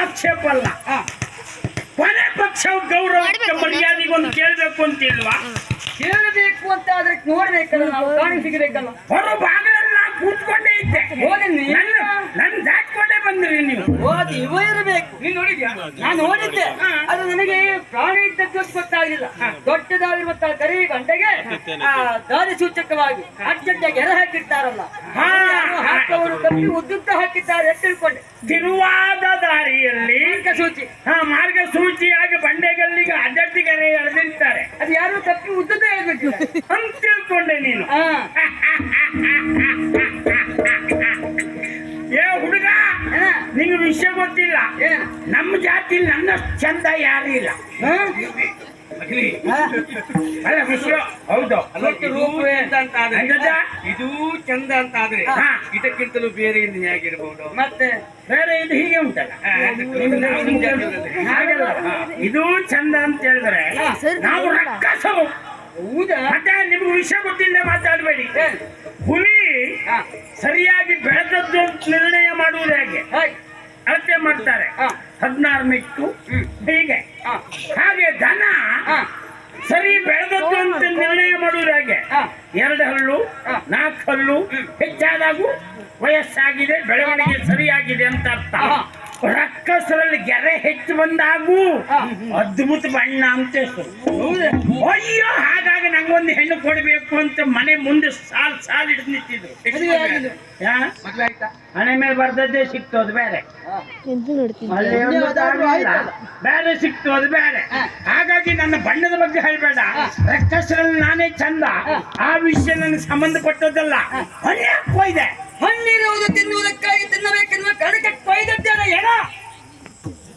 ಆಕ್ಷೇಪ ಅಲ್ಲ. ಕೊನೆ ಪಕ್ಷ ಗೌರವಕ್ಕೆ ಮರ್ಯಾದೆಗೊಂದು ಕೇಳಬೇಕು ಅಂತಿಲ್ವಾ? ಕೇಳಬೇಕು ಅಂತ ಆದ್ರೆ ನೋಡ್ಬೇಕಲ್ಲ, ನಾವು ಕಾಣಿ ಸಿಗಬೇಕಲ್ಲ. ಹೊರ ಬಾಗಿಲಲ್ಲಿ ನಾ ಕೂತ್ಕೊಂಡೇ ಇದ್ದೆ, ನನ್ನ ದಾಟ್ಕೊಂಡೇ ಬಂದ್ರಿ ನೀವು. ಹೋಗಿ ಇವ ಇರಬೇಕು. ನೀನ್ ನೋಡಿದ್ಯಾ? ನಾನು ನೋಡಿದ್ದೆ, ಅದು ನನಗೆ ಪ್ರಾಣಿ ಇದ್ದದ್ದು ಗೊತ್ತಾಗಲಿಲ್ಲ. ದೊಡ್ಡದಾಗಿರುವಂತಹ ಕರಿ ಗಂಟೆಗೆ ದಾರಿ ಸೂಚಕವಾಗಿ ಅರ್ಜೆಂಟಾಗಿ ಎರೆ ಹಾಕಿರ್ತಾರಲ್ಲ, ಹಾಕವರು ಕಪ್ಪಿ ಉದ್ದುತ್ತ ಹಾಕಿದ್ದಾರೆ ಅಂತ ತಿಳ್ಕೊಂಡೆ. ತಿರುವಾದ ದಾರಿಯಲ್ಲಿ ಸೂಚಿ ಮಾರ್ಗಸೂಚಿಯಾಗಿ ಬಂಡೆಗಲ್ಲಿಗೆ ಅಡ್ಡಟ್ಟಿಗೆ ಎಳೆದಿರ್ತಾರೆ. ಅದು ಯಾರು ತಪ್ಪಿ ಉದ್ದದ ಹೇಳ್ಬೇಕು ಅಂತ ತಿಳ್ಕೊಂಡೆ ನೀನು. ಏ ಹುಡುಗ, ನಿಂಗೆ ವಿಷಯ ಗೊತ್ತಿಲ್ಲ. ನಮ್ಮ ಜಾತಿ ನನ್ನ ಚಂದ ಯಾರು ಇಲ್ಲ. ಅಲ್ಲ ವಿಷಯ ಹೌದು. ಇದು ಚಂದ ಅಂತ ಆದ್ರೆ ಇದಕ್ಕಿಂತಲೂ ಬೇರೆ ಇನ್ನು ಹೇಗಿರ್ಬಹುದು? ಮತ್ತೆ ಬೇರೆ ಇದು ಹೀಗೆ ಉಂಟಲ್ಲ, ಹಾಗಲ್ಲ. ಇದು ಚಂದ ಅಂತ ಹೇಳಿದ್ರೆ ನಾವು ರಕ್ಕಸರು. ಮತ್ತೆ ನಿಮ್ಗೆ ವಿಷಯ ಗೊತ್ತಿಲ್ಲ ಮಾತಾಡಬೇಡಿ. ಹುಲಿ ಸರಿಯಾಗಿ ಬೆಳೆದದ್ದು ನಿರ್ಣಯ ಮಾಡುವುದು ಹೇಗೆ? ಅಳತೆ ಮಾಡ್ತಾರೆ 16 ಮೆಟ್ಟು ಹೀಗೆ. ಹಾಗೆ ದನ ಸರಿ ಬೆಳೆದದ್ದು ಅಂತ ನಿರ್ಣಯ ಮಾಡುವುದು ಹೇಗೆ? 2 ಹಲ್ಲು 4 ಹಲ್ಲು ಹೆಚ್ಚಾದಾಗೂ ವಯಸ್ಸಾಗಿದೆ, ಬೆಳವಣಿಗೆ ಸರಿಯಾಗಿದೆ ಅಂತ ಅರ್ಥ. ರಕ್ಕಸರಲ್ಲಿ ಗೆರೆ ಹೆಚ್ಚು ಬಂದಾಗೂ ಅದ್ಭುತ ಬಣ್ಣ ಅಂತ ಹೆಸರು. ಅಯ್ಯೋ, ಹಾಗಾಗಿ ನಂಗೊಂದು ಹೆಣ್ಣು ಕೊಡಬೇಕು ಅಂತ ಮನೆ ಮುಂದೆ ಸಾಲ್ ಹಿಡಿದು ನಿಂತಿದ್ರು. ಮನೆ ಮೇಲೆ ಬರ್ದದ್ದೇ ಸಿಕ್ತು, ಅದು ಬೇರೆ. ಬೇರೆ ಸಿಕ್ತು, ಅದು ಬೇರೆ. ಹಾಗಾಗಿ ನನ್ನ ಬಣ್ಣದ ಬಗ್ಗೆ ಹೇಳ್ಬೇಡ. ರಕ್ಕಸರಲ್ಲಿ ನಾನೇ ಚಂದ, ಆ ವಿಷಯ ನನಗೆ ಸಂಬಂಧಪಟ್ಟದ್ದಲ್ಲ. ಹೊನ್ನೆ ಕೊಯ್ದೆ. ಹಣ್ಣಿರುವುದು ತಿನ್ನುವುದಕ್ಕಾಗಿ ತಿನ್ನಬೇಕೆನ್ನುವ ಕಣಕ್ಕೆ ಕೊಯ್ದದ್ದೇನೆ ಎಡ.